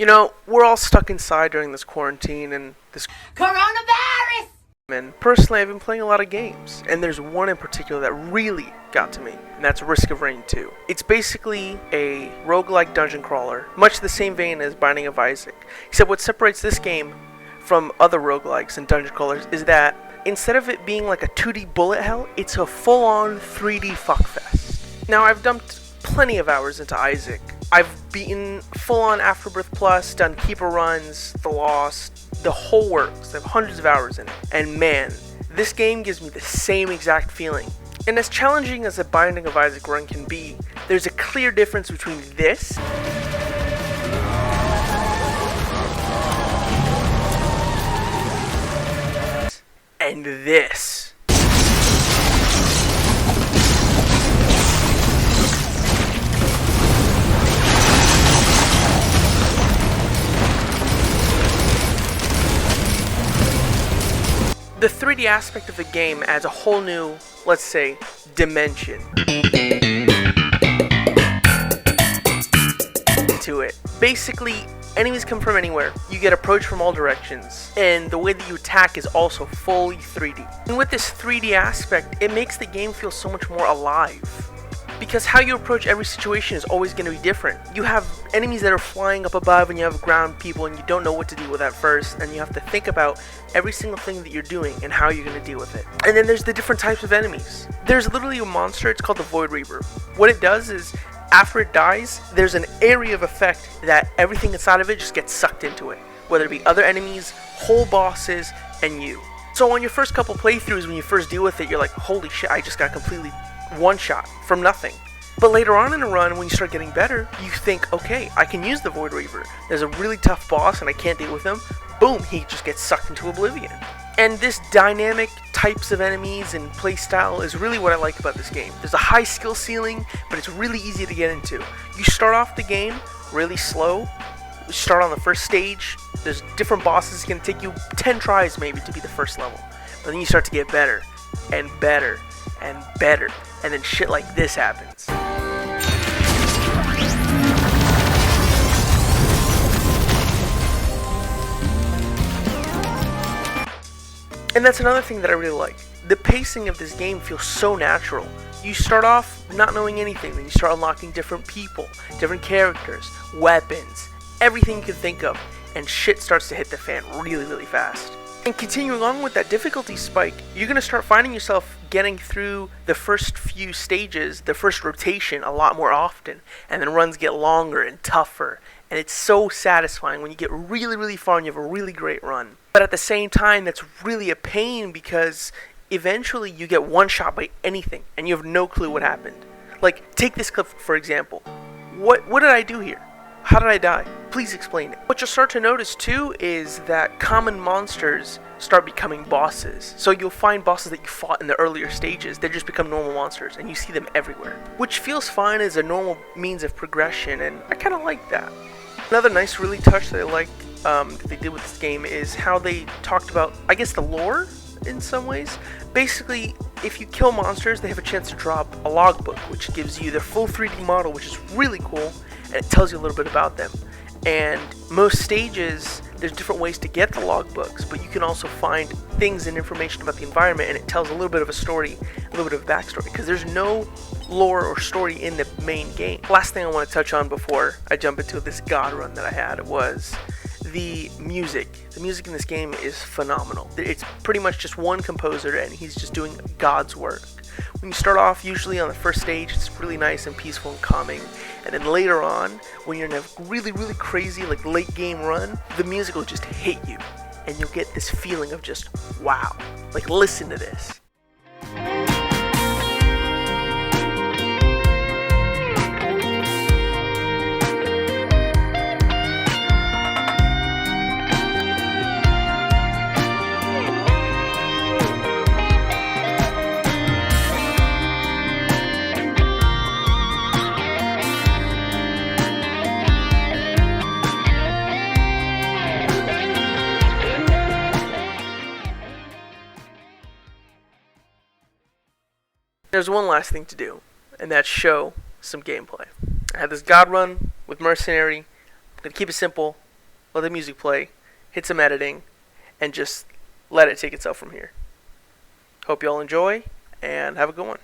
We're all stuck inside during this quarantine and this Coronavirus! and personally I've been playing a lot of games, and there's one in particular that really got to me, and that's Risk of Rain 2. It's basically a roguelike dungeon crawler, much the same vein as Binding of Isaac, except what separates this game from other roguelikes and dungeon crawlers is that instead of it being like a 2D bullet hell, it's a full-on 3D fuckfest. Now, I've dumped plenty of hours into Isaac. I've beaten full-on Afterbirth Plus, done Keeper runs, The Lost, the whole works. I have hundreds of hours in it. And man, this game gives me the same exact feeling. And as challenging as a Binding of Isaac run can be, there's a clear difference between this and this. The 3D aspect of the game adds a whole new, let's say, dimension to it. Basically, enemies come from anywhere, you get approached from all directions, and the way that you attack is also fully 3D. And with this 3D aspect, it makes the game feel so much more alive. Because how you approach every situation is always going to be different. You have enemies that are flying up above, and you have ground people, and you don't know what to deal with at first, and you have to think about every single thing that you're doing and how you're going to deal with it. And then there's the different types of enemies. There's literally a monster, it's called the Void Reaver. What it does is, after it dies, there's an area of effect that everything inside of it just gets sucked into it. Whether it be other enemies, whole bosses, and you. So on your first couple playthroughs, when you first deal with it, you're like, holy shit, I just got completely one-shot from nothing. But later on in a run, when you start getting better, you think, okay, I can use the Void Reaver. There's a really tough boss and I can't deal with him. Boom, he just gets sucked into oblivion. And this dynamic types of enemies and playstyle is really what I like about this game. There's a high skill ceiling, but it's really easy to get into. You start off the game really slow. You start on the first stage. There's different bosses. It's going to take you 10 tries maybe to be the first level. But then you start to get better and better and better. And then shit like this happens. And that's another thing that I really like. The pacing of this game feels so natural. You start off not knowing anything, then you start unlocking different people, different characters, weapons, everything you can think of, and shit starts to hit the fan really, really fast. And continuing on with that difficulty spike, you're going to start finding yourself getting through the first few stages, the first rotation, a lot more often, and then runs get longer and tougher. And it's so satisfying when you get really, really far and you have a really great run. But at the same time, that's really a pain because eventually you get one shot by anything and you have no clue what happened. Like, take this clip for example. What did I do here? How did I die? Please explain it. What you'll start to notice too is that common monsters start becoming bosses. So you'll find bosses that you fought in the earlier stages, they just become normal monsters and you see them everywhere. Which feels fine as a normal means of progression, and I kind of like that. Another nice really touch that I like that they did with this game is how they talked about, I guess, the lore in some ways. Basically, if you kill monsters, they have a chance to drop a logbook, which gives you their full 3D model, which is really cool, and it tells you a little bit about them. And most stages, there's different ways to get the logbooks, but you can also find things and information about the environment, and it tells a little bit of a story, a little bit of a backstory, because there's no lore or story in the main game. Last thing I want to touch on before I jump into this god run that I had was the music. The music in this game is phenomenal. It's pretty much just one composer and he's just doing God's work. When you start off, usually on the first stage, it's really nice and peaceful and calming. And then later on, when you're in a really, really crazy, like late game run, the music will just hit you. And you'll get this feeling of just, wow. Like, listen to this. There's one last thing to do, and that's show some gameplay. I had this god run with Mercenary. I'm going to keep it simple. let the music play, hit some editing, and just let it take itself from here. Hope you all enjoy, and have a good one.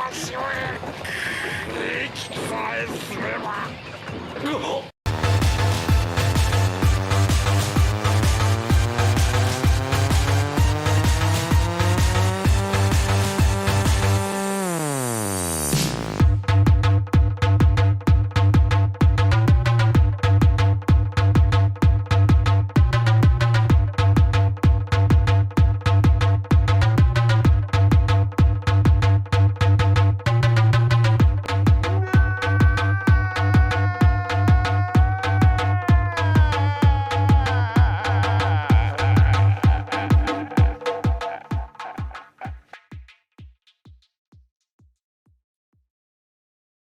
場所へ行き返すれば